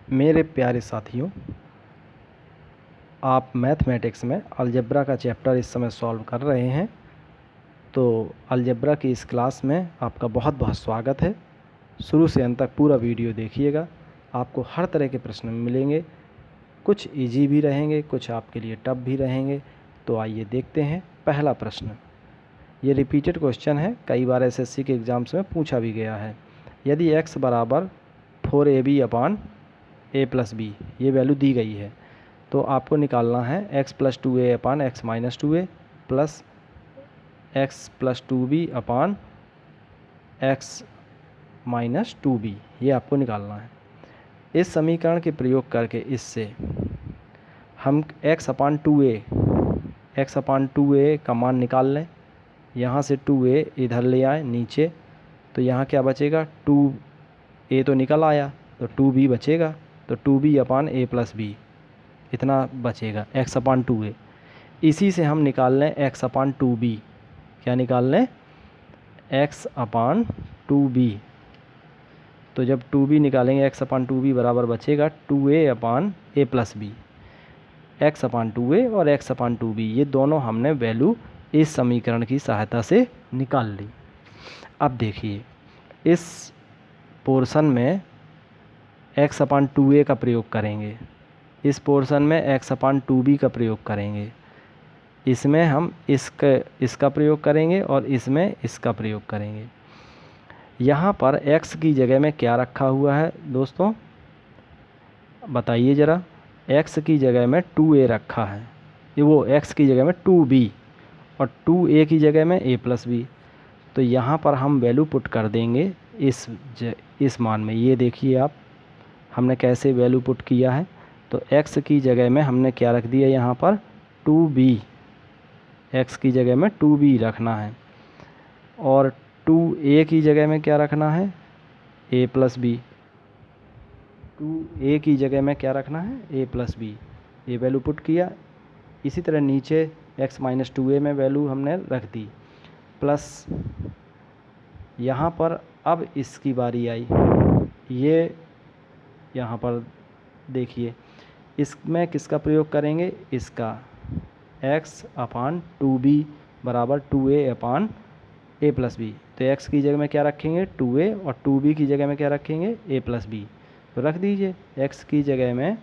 मेरे प्यारे साथियों, आप मैथमेटिक्स में अलजेब्रा का चैप्टर इस समय सॉल्व कर रहे हैं। तो अलजेब्रा की इस क्लास में आपका बहुत बहुत स्वागत है। शुरू से अंत तक पूरा वीडियो देखिएगा, आपको हर तरह के प्रश्न मिलेंगे। कुछ इजी भी रहेंगे, कुछ आपके लिए टफ भी रहेंगे। तो आइए देखते हैं पहला प्रश्न। ये रिपीटेड क्वेश्चन है, कई बार एसएससी के एग्ज़ाम्स में पूछा भी गया है। यदि x बराबर 4ab upon a plus B, ये वैल्यू दी गई है, तो आपको निकालना है x plus 2a upon x minus 2a plus x plus 2b upon x minus 2b, ये आपको निकालना है। इस समीकरण के प्रयोग करके इससे हम x अपान 2a का मान निकाल लें। यहाँ से 2a इधर ले आए नीचे, तो यहाँ क्या बचेगा, 2a तो निकल आया, तो 2b बचेगा। तो 2b upon a plus B, इतना बचेगा x अपान 2a। इसी से हम निकाल लें x अपान 2b। क्या निकाल लें, x अपान 2b। तो जब 2b निकालेंगे x अपान 2b बराबर बचेगा 2a upon a plus B. x upon 2a और x अपान 2b, ये दोनों हमने वैल्यू इस समीकरण की सहायता से निकाल ली। अब देखिए, इस पोर्शन में x अपान 2a का प्रयोग करेंगे, इस पोर्शन में x अपान 2b का प्रयोग करेंगे, इसमें हम इसका प्रयोग करेंगे और इसमें इसका प्रयोग करेंगे। यहाँ पर x की जगह में क्या रखा हुआ है दोस्तों, बताइए ज़रा। x की जगह में 2a रखा है, वो x की जगह में 2b और 2a की जगह में a प्लस बी। तो यहाँ पर हम वैल्यू पुट कर देंगे इस मान में। ये देखिए आप, हमने कैसे वैल्यू पुट किया है। तो x की जगह में हमने क्या रख दिया, यहाँ पर 2b, x की जगह में 2b रखना है। और 2a की जगह में क्या रखना है, a प्लस बी। 2a की जगह में क्या रखना है, a प्लस बी। ये वैल्यू पुट किया। इसी तरह नीचे x माइनस 2a में वैल्यू हमने रख दी, प्लस यहाँ पर अब इसकी बारी आई। ये यहाँ पर देखिए, इसमें किसका प्रयोग करेंगे, इसका x अपान 2b बराबर 2a upon a plus B. तो x की जगह में क्या रखेंगे, 2a, और 2b की जगह में क्या रखेंगे, a प्लस बी। तो रख दीजिए x की जगह में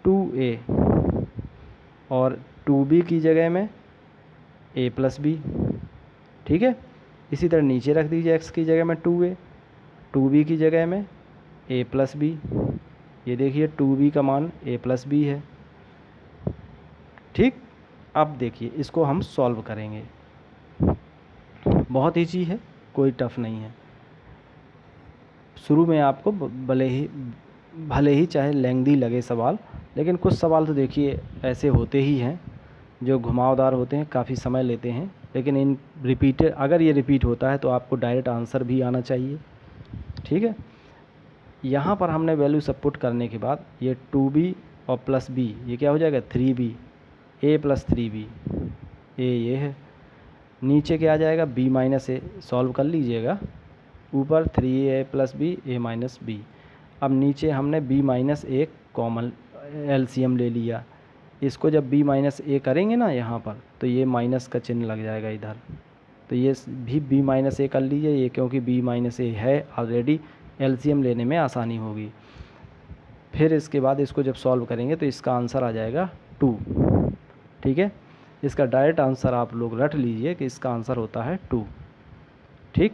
2a और 2b की जगह में a प्लस बी। ठीक है। इसी तरह नीचे रख दीजिए x की जगह में 2a, 2b की जगह में a प्लस बी। ये देखिए 2b का मान a प्लस बी है। ठीक। अब देखिए, इसको हम सॉल्व करेंगे। बहुत ईजी है, कोई टफ नहीं है। शुरू में आपको भले ही चाहे लेंथी लगे सवाल, लेकिन कुछ सवाल तो देखिए ऐसे होते ही हैं जो घुमावदार होते हैं, काफ़ी समय लेते हैं। लेकिन अगर ये रिपीट होता है तो आपको डायरेक्ट आंसर भी आना चाहिए। ठीक है। यहाँ पर हमने वैल्यू सब पुट करने के बाद ये 2b और प्लस b, ये क्या हो जाएगा, 3b, a plus 3b, a ये है। नीचे क्या आ जाएगा, b माइनस a, सॉल्व कर लीजिएगा। ऊपर 3a plus b, a minus b। अब नीचे हमने b minus a common LCM ले लिया। इसको जब b माइनस a करेंगे ना यहाँ पर, तो ये माइनस का चिन्ह लग जाएगा इधर। तो ये भी b माइनस a कर लीजिए, ये क्योंकि b माइनस a है ऑलरेडी, एलसीएम लेने में आसानी होगी। फिर इसके बाद इसको जब सॉल्व करेंगे तो इसका आंसर आ जाएगा 2। ठीक है। इसका डायरेक्ट आंसर आप लोग रट लीजिए कि इसका आंसर होता है 2। ठीक।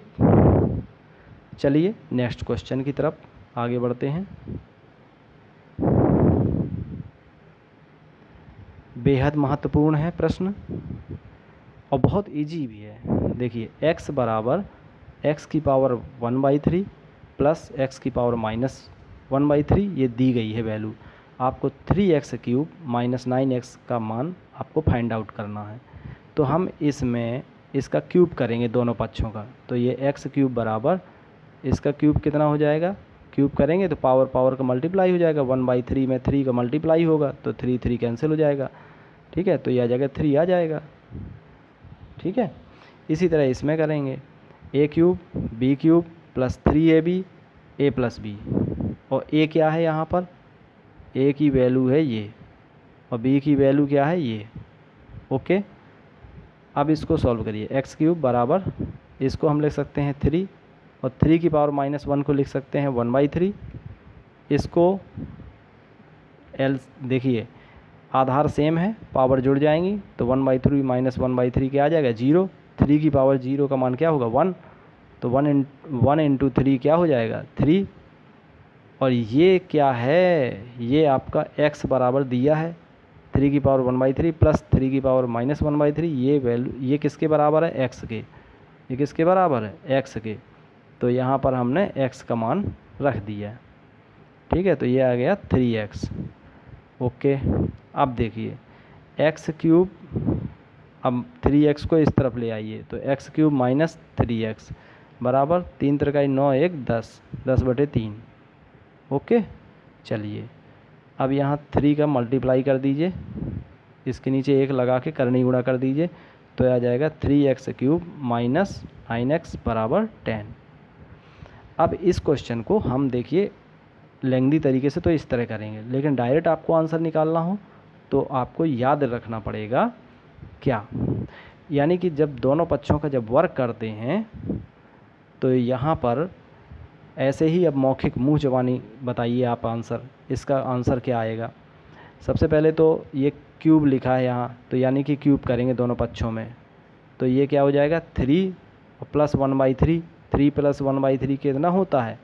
चलिए नेक्स्ट क्वेश्चन की तरफ आगे बढ़ते हैं। बेहद महत्वपूर्ण है प्रश्न और बहुत इजी भी है। देखिए, x बराबर x की पावर 1/3 प्लस x की पावर माइनस 1/3, ये दी गई है वैल्यू। आपको 3x क्यूब माइनस 9x का मान आपको फाइंड आउट करना है। तो हम इसमें इसका क्यूब करेंगे दोनों पक्षों का। तो ये x क्यूब बराबर इसका क्यूब कितना हो जाएगा, क्यूब करेंगे तो पावर का मल्टीप्लाई हो जाएगा। 1/3 में 3 का मल्टीप्लाई होगा तो 3 कैंसिल हो जाएगा। ठीक है। तो ये आ जाएगा 3 आ जाएगा। ठीक है। इसी तरह इसमें करेंगे a cube b cube plus 3ab a plus B. और a क्या है यहाँ पर, ए की वैल्यू है ये और बी की वैल्यू क्या है ये। ओके, अब इसको सॉल्व करिए। एक्स क्यूब बराबर, इसको हम लिख सकते हैं 3 और 3 की पावर -1 को लिख सकते हैं 1/3। इसको एल देखिए आधार सेम है, पावर जुड़ जाएंगी तो 1/3 - 1/3 क्या आ जाएगा 0। 3 की पावर 0 का मान क्या होगा 1, तो 1 इंटू 3 क्या हो जाएगा 3। और ये क्या है, ये आपका x बराबर दिया है 3 की पावर 1/3 प्लस 3 की पावर -1/3। ये वैल्यू ये किसके बराबर है x के, ये किसके बराबर है x के। तो यहाँ पर हमने x का मान रख दिया। ठीक है, तो ये आ गया 3x। ओके, अब देखिए एक्स क्यूब, अब 3x को इस तरफ ले आइए तो एक्स क्यूब माइनस 3x बराबर 3 त्रिकाई 9 1 10, 10/3। ओके, चलिए अब यहाँ 3 का मल्टीप्लाई कर दीजिए, इसके नीचे 1 लगा के करनी गुणा कर दीजिए तो आ जाएगा 3x³ माइनस 9x बराबर 10। अब इस क्वेश्चन को हम देखिए लेंदी तरीके से तो इस तरह करेंगे, लेकिन डायरेक्ट आपको आंसर निकालना हो तो आपको याद रखना पड़ेगा क्या, यानी कि जब दोनों पक्षों का जब वर्क करते हैं तो यहाँ पर ऐसे ही अब मौखिक मुँह ज़बानी बताइए आप आंसर, इसका आंसर क्या आएगा। सबसे पहले तो ये क्यूब लिखा है यहाँ, तो यानी कि क्यूब करेंगे दोनों पक्षों में, तो ये क्या हो जाएगा 3 प्लस 1/3। 3 प्लस 1/3 कितना होता है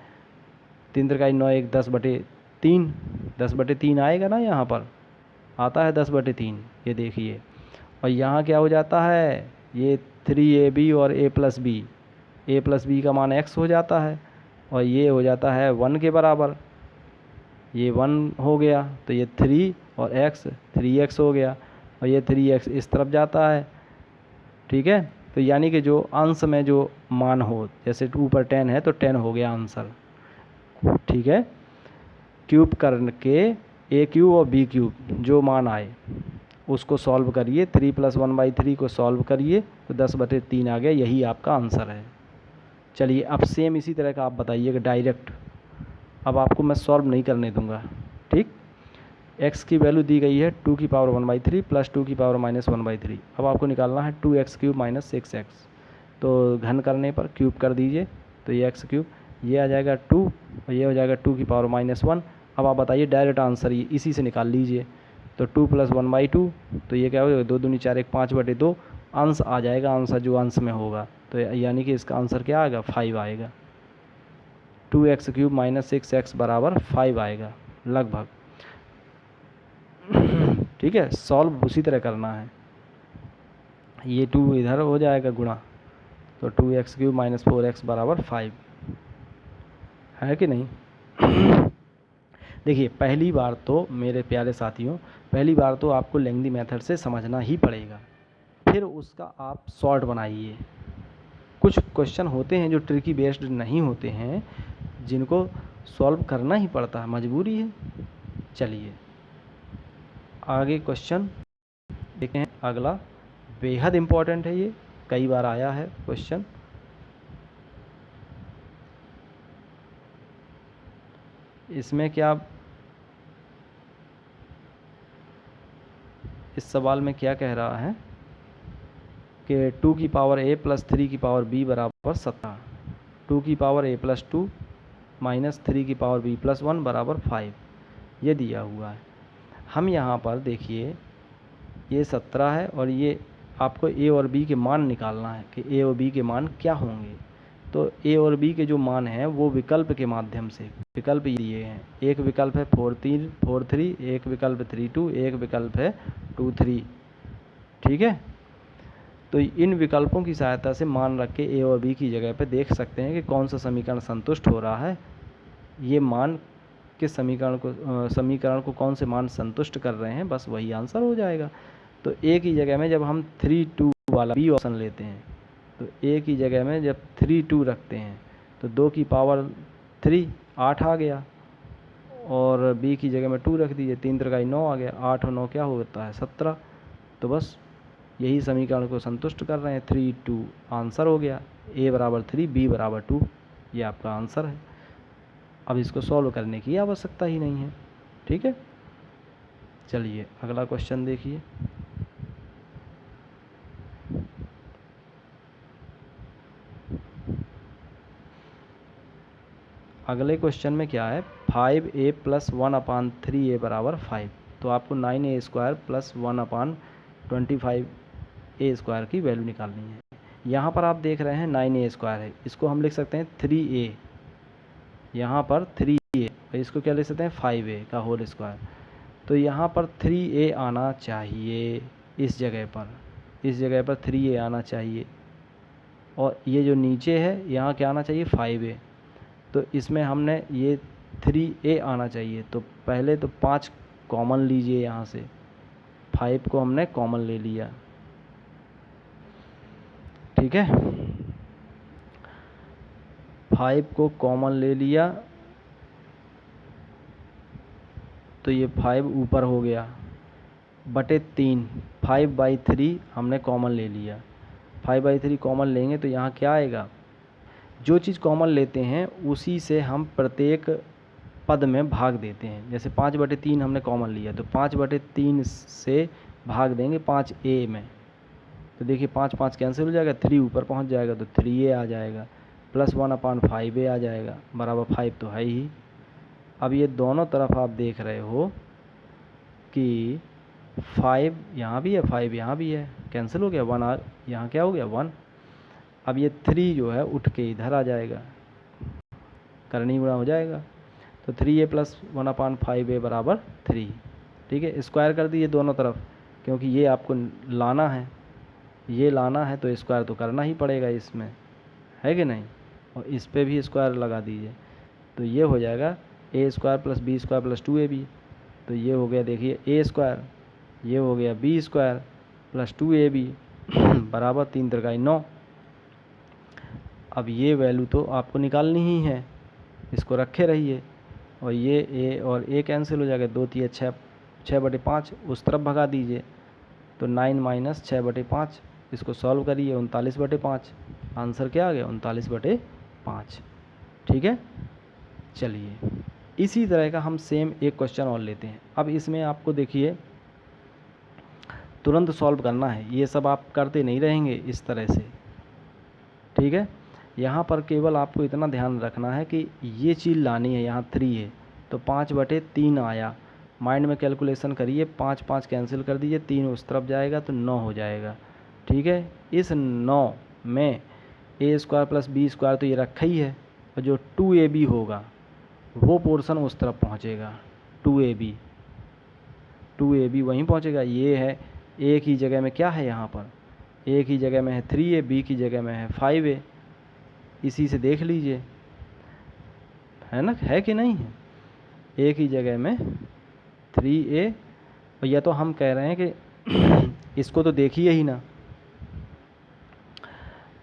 3 त्रिकाई 9 1 10/3, 10/3 आएगा ना, यहाँ पर आता है 10/3, ये देखिए। और यहाँ क्या हो जाता है ये 3ab और a प्लस b का मान x हो जाता है और ये हो जाता है 1 के बराबर, ये 1 हो गया तो ये 3 और x 3x हो गया और ये 3x इस तरफ जाता है। ठीक है, तो यानी कि जो अंश में जो मान हो, जैसे ऊपर 10 है तो 10 हो गया आंसर। ठीक है, क्यूब करके ए क्यूब और बी क्यूब जो मान आए उसको सॉल्व करिए, 3 प्लस 1/3 को सॉल्व करिए तो 10/3 आ गया, यही आपका आंसर है। चलिए अब सेम इसी तरह का आप बताइएगा डायरेक्ट, अब आपको मैं सॉल्व नहीं करने दूंगा। ठीक, x की वैल्यू दी गई है 2 की पावर 1/3 प्लस 2 की पावर -1/3। अब आपको निकालना है 2x³ माइनस 6x, तो घन करने पर क्यूब कर दीजिए तो ये x³, ये आ जाएगा 2 और ये हो जाएगा 2 की पावर -1। अब आप बताइए डायरेक्ट आंसर ये इसी से निकाल लीजिए, तो 2 प्लस 1/2, तो ये क्या हो जाएगा 2 दूनी 4 1 5/2 अंश आ जाएगा, आंसर जो अंश में होगा, तो यानी कि इसका आंसर क्या आएगा 5 आएगा। 2x³ माइनस 6x बराबर 5 आएगा लगभग। ठीक है, सॉल्व उसी तरह करना है, ये 2 इधर हो जाएगा गुणा, तो 2x³ माइनस 4x बराबर 5 है कि नहीं। देखिए पहली बार तो मेरे प्यारे साथियों, पहली बार तो आपको लेंदी मेथड से समझना ही पड़ेगा, फिर उसका आप शॉर्ट बनाइए। कुछ क्वेश्चन होते हैं जो ट्रिकी बेस्ड नहीं होते हैं, जिनको सॉल्व करना ही पड़ता है, मजबूरी है। चलिए आगे क्वेश्चन देखें हैं, अगला बेहद इम्पोर्टेंट है, ये कई बार आया है क्वेश्चन। इसमें क्या, इस सवाल में क्या कह रहा है कि 2 की पावर a प्लस 3 की पावर b बराबर 17, 2 की पावर a प्लस 2 माइनस 3 की पावर b प्लस 1 बराबर 5, ये दिया हुआ है। हम यहाँ पर देखिए ये 17 है और ये आपको a और b के मान निकालना है कि a और b के मान क्या होंगे। तो a और b के जो मान हैं वो विकल्प के माध्यम से, विकल्प ये हैं, एक विकल्प है 4 3, एक विकल्प 3 2, एक विकल्प है 2 3। ठीक है, तो इन विकल्पों की सहायता से मान रख के a और b की जगह पे देख सकते हैं कि कौन सा समीकरण संतुष्ट हो रहा है, ये मान किस समीकरण को कौन से मान संतुष्ट कर रहे हैं, बस वही आंसर हो जाएगा। तो a की जगह में जब हम 3 2 वाला बी ऑप्शन लेते हैं, तो a की जगह में जब 3 2 रखते हैं तो 2 की पावर 3 8 आ गया, और b की जगह में 2 रख दीजिए 3 त्रिकाई 9 आ गया, 8 और 9 क्या होता है 17। तो बस यही समीकरण को संतुष्ट कर रहे हैं, 3 2 आंसर हो गया, a बराबर 3 b बराबर 2, ये आपका आंसर है। अब इसको सॉल्व करने की आवश्यकता ही नहीं है। ठीक है, चलिए अगला क्वेश्चन देखिए। अगले क्वेश्चन में क्या है, 5a + 1/3a = 5। तो आपको 9a² + 1/25a² की वैल्यू निकालनी है। यहाँ पर आप देख रहे हैं 9a² है, इसको हम लिख सकते हैं 3a, यहाँ पर 3a, और इसको क्या लिख सकते हैं 5a का होल स्क्वायर। तो यहाँ पर 3a आना चाहिए, इस जगह पर 3a आना चाहिए, और ये जो नीचे है यहाँ क्या आना चाहिए 5a। तो इसमें हमने ये 3a आना चाहिए, तो पहले तो 5 कॉमन लीजिए, यहाँ से 5 को हमने कॉमन ले लिया, ठीक है, 5 को कॉमन ले लिया, तो ये 5 ऊपर हो गया बटे 3, 5/3 हमने कॉमन ले लिया। 5/3 कॉमन लेंगे तो यहाँ क्या आएगा, जो चीज़ कॉमन लेते हैं उसी से हम प्रत्येक पद में भाग देते हैं। जैसे 5/3 हमने कॉमन लिया, तो 5/3 से भाग देंगे 5a में, तो देखिए 5 5 कैंसिल हो जाएगा, 3 ऊपर पहुंच जाएगा, तो 3a आ जाएगा, प्लस 1/5a आ जाएगा, बराबर 5 तो है ही। अब ये दोनों तरफ आप देख रहे हो कि 5 यहाँ भी है, 5 यहाँ भी है, कैंसिल हो गया, 1 यहाँ क्या हो गया 1। अब ये 3 जो है उठ के इधर आ जाएगा, करनी गुणा हो जाएगा, तो 3a + 1/5a = 3, ठीक है। स्क्वायर कर दिए दोनों तरफ, क्योंकि ये आपको लाना है, ये लाना है, तो स्क्वायर तो करना ही पड़ेगा इसमें, है कि नहीं, और इस पे भी स्क्वायर लगा दीजिए, तो ये हो जाएगा a² + b² + 2ab। तो ये हो गया देखिए a², ये हो गया b² + 2ab बराबर 3 × 9। अब ये वैल्यू तो आपको निकालनी ही है, इसको रखे रहिए, और ये a और a कैंसिल हो जाएगा, 2 × 6 6/5 उस तरफ भगा दीजिए, तो 9 - 6/5, इसको सॉल्व करिए 39/5, आंसर क्या आ गया 39/5, ठीक है। चलिए इसी तरह का हम सेम एक क्वेश्चन और लेते हैं। अब इसमें आपको देखिए तुरंत सॉल्व करना है, ये सब आप करते नहीं रहेंगे इस तरह से, ठीक है। यहाँ पर केवल आपको इतना ध्यान रखना है कि ये चीज़ लानी है, यहाँ 3 है, तो 5/3 आया, माइंड में कैलकुलेशन करिए, 5 5 कैंसिल कर दीजिए, 3 उस तरफ जाएगा तो 9 हो जाएगा, ठीक है। इस 9 में a² + b² तो ये रखा ही है, और जो 2ab होगा वो पोर्शन उस तरफ पहुँचेगा, 2ab वहीं पहुँचेगा। ये है a की जगह में क्या है, यहाँ पर a की जगह में है 3a, b की जगह में है 5a, इसी से देख लीजिए, है ना, है कि नहीं है, a की जगह में 3a, और या तो हम कह रहे हैं कि इसको तो देखिए ही ना,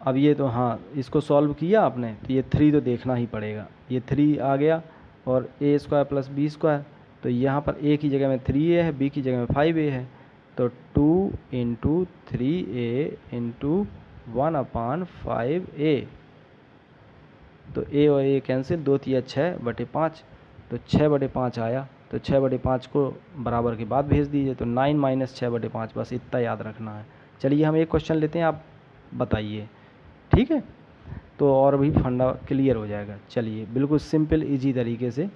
अब ये तो हाँ इसको सॉल्व किया आपने, तो ये 3 तो देखना ही पड़ेगा, ये 3 आ गया, और a² + b², तो यहाँ पर a की जगह में 3a है, b की जगह में 5a है, तो 2 × 3a × 1/5a, तो a और a कैंसिल, 2 × 6/5, तो 6/5 आया, तो 6/5 को बराबर के बाद भेज दीजिए, तो 9 - 6/5, बस इतना याद रखना है। चलिए हम एक क्वेश्चन लेते हैं, आप बताइए, ठीक है, तो और भी फंडा क्लियर हो जाएगा। चलिए बिल्कुल सिंपल इजी तरीके से,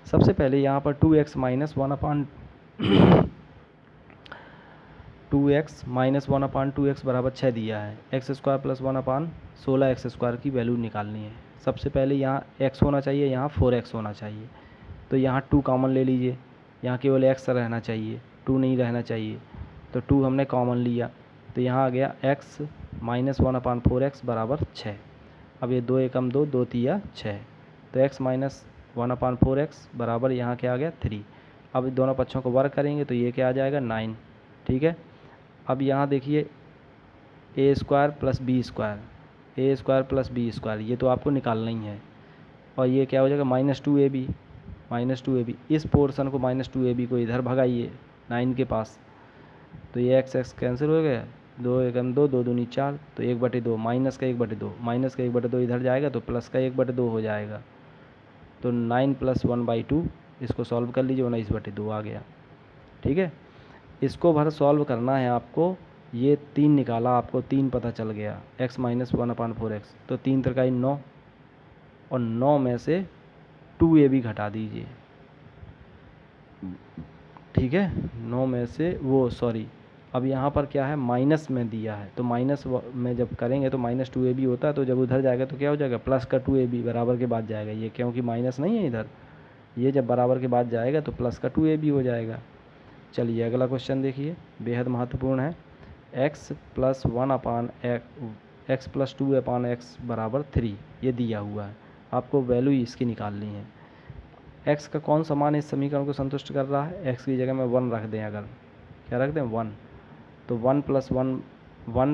सबसे पहले यहाँ पर 2x - 1/2x बराबर 6 दिया है, x² + 1/16x² की वैल्यू निकालनी है। सबसे पहले यहाँ x होना चाहिए, यहाँ 4x होना चाहिए, तो यहाँ 2 कॉमन ले लीजिए, यहाँ केवल x रहना चाहिए, 2 नहीं रहना चाहिए, तो 2 हमने कॉमन लिया, तो यहाँ आ गया x - 1/4x = 6। अब ये 2 एकम 2, 2 तिया 6, तो x - 1/4x बराबर यहाँ क्या आ गया 3। अब दोनों पक्षों को वर्क करेंगे तो ये क्या आ जाएगा 9, ठीक है। अब यहाँ देखिए a² + b², ये तो आपको निकालना ही है, और ये क्या हो जाएगा -2ab, इस पोर्शन को -2ab को इधर भगाइए 9 के पास, तो ये x कैंसिल हो गया, 2 एकम 2, 2 दूनी 4, तो 1/2, माइनस का 1/2 इधर जाएगा, तो प्लस का 1/2 हो जाएगा, तो 9 + 1/2, इसको सॉल्व कर लीजिए, 19/2 आ गया, ठीक है, इसको भर सॉल्व करना है आपको। ये 3 निकाला, आपको 3 पता चल गया, x माइनस 1/4x, तो 3 3 9, और 9 में से 2a भी घटा दीजिए। ठीक है, 9 में से वो सॉरी, अब यहाँ पर क्या है, माइनस में दिया है, तो माइनस में जब करेंगे तो माइनस 2ab होता है, तो जब उधर जाएगा तो क्या हो जाएगा, प्लस का 2ab बराबर के बाद जाएगा, ये क्योंकि माइनस नहीं है इधर, ये जब बराबर के बाद जाएगा तो प्लस का 2ab हो जाएगा। चलिए अगला क्वेश्चन देखिए, बेहद महत्वपूर्ण है। x प्लस 2/x बराबर 3 ये दिया हुआ है, आपको वैल्यू इसकी निकालनी है। x का कौन सा मान इस समीकरण को संतुष्ट कर रहा है, x की जगह में 1 रख दें, अगर क्या रख दें 1, तो 1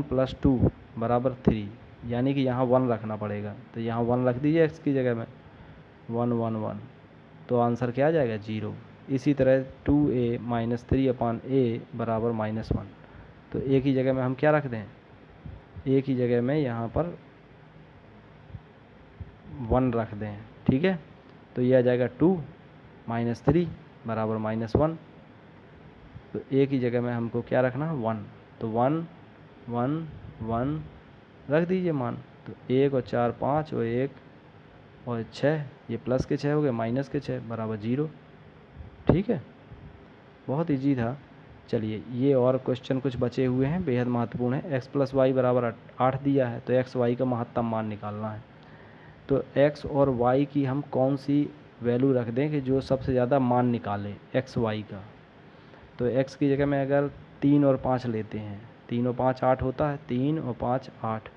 प्लस 2 बराबर 3, यानी कि यहाँ 1 रखना पड़ेगा, तो यहाँ 1 रख दीजिए x की जगह में, 1 1 1, तो आंसर क्या आ जाएगा 0। इसी तरह 2a माइनस 3/a बराबर -1, तो a की जगह में हम क्या रख दें, a की जगह में यहाँ पर 1 रख दें। ठीक है, तो ये आ जाएगा 2 माइनस 3 बराबर -1, तो a की जगह में हमको क्या रखना, 1, तो 1 1 1 रख दीजिए मान, तो 1 और 4 5 और 1 और 6, ये प्लस के 6 हो गए, माइनस के 6 बराबर 0। ठीक है, बहुत इजी था। चलिए ये और क्वेश्चन कुछ बचे हुए हैं, बेहद महत्वपूर्ण है। x प्लस वाई बराबर 8 दिया है, तो x y का महत्तम मान निकालना है। तो x और y की हम कौन सी वैल्यू रख दें कि जो सबसे ज़्यादा मान निकाले x y का, तो x की जगह में अगर 3 और 5 लेते हैं, 3 और 5 8 होता है, 3 और 5 8,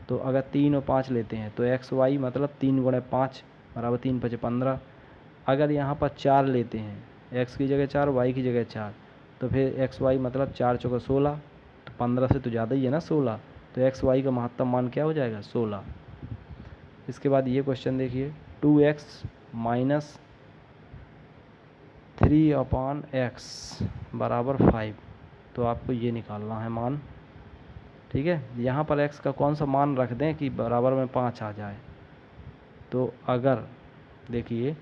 तो अगर 3 और 5 लेते हैं तो x y मतलब 3 गुणे 5 बराबर 3 5 15। अगर यहाँ पर 4 लेते हैं, x की जगह 4 y की जगह 4, तो फिर x y मतलब 4 चौका 16, तो 15 से तो ज़्यादा ही है ना 16, तो x y का महत्तम मान क्या हो जाएगा 16। इसके बाद ये क्वेश्चन देखिए, 2x माइनस 3/x बराबर 5, तो आपको ये निकालना है मान। ठीक है, यहाँ पर x का कौन सा मान रख दें कि बराबर में 5 आ जाए, तो अगर देखिए,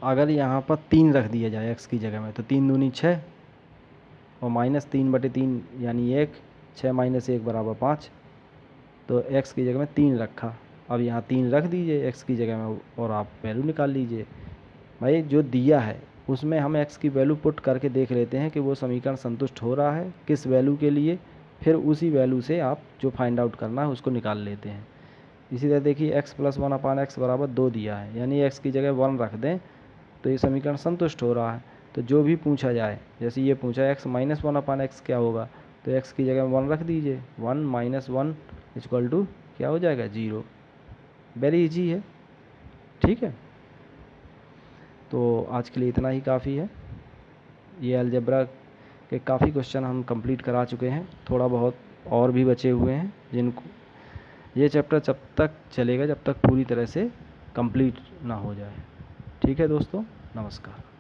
अगर यहाँ पर 3 रख दिया जाए x की जगह में, तो 3 दूनी 6 और -3/3 यानी 1, 6 माइनस 1 बराबर 5, तो x की जगह में 3 रखा। अब यहाँ 3 रख दीजिए x की जगह में और आप वैल्यू निकाल लीजिए। भाई जो दिया है उसमें हम x की वैल्यू पुट करके देख लेते हैं कि वो समीकरण संतुष्ट हो रहा है किस वैल्यू के लिए, फिर उसी वैल्यू से आप जो फाइंड आउट करना है उसको निकाल लेते हैं। इसी तरह देखिए, x प्लस 1/x बराबर 2 दिया है, यानी x की जगह 1 रख दें तो ये समीकरण संतुष्ट हो रहा है। तो जो भी पूछा जाए, जैसे ये पूछा x माइनस 1/x क्या होगा, तो x की जगह 1 रख दीजिए, 1 माइनस 1 इक्वल टू क्या हो जाएगा 0। वेरी इजी है। ठीक है, तो आज के लिए इतना ही काफ़ी है। ये अलजेब्रा के काफ़ी क्वेश्चन हम कंप्लीट करा चुके हैं, थोड़ा बहुत और भी बचे हुए हैं, जिनको ये चैप्टर जब तक चलेगा जब तक पूरी तरह से कंप्लीट ना हो जाए। ठीक है दोस्तों, नमस्कार।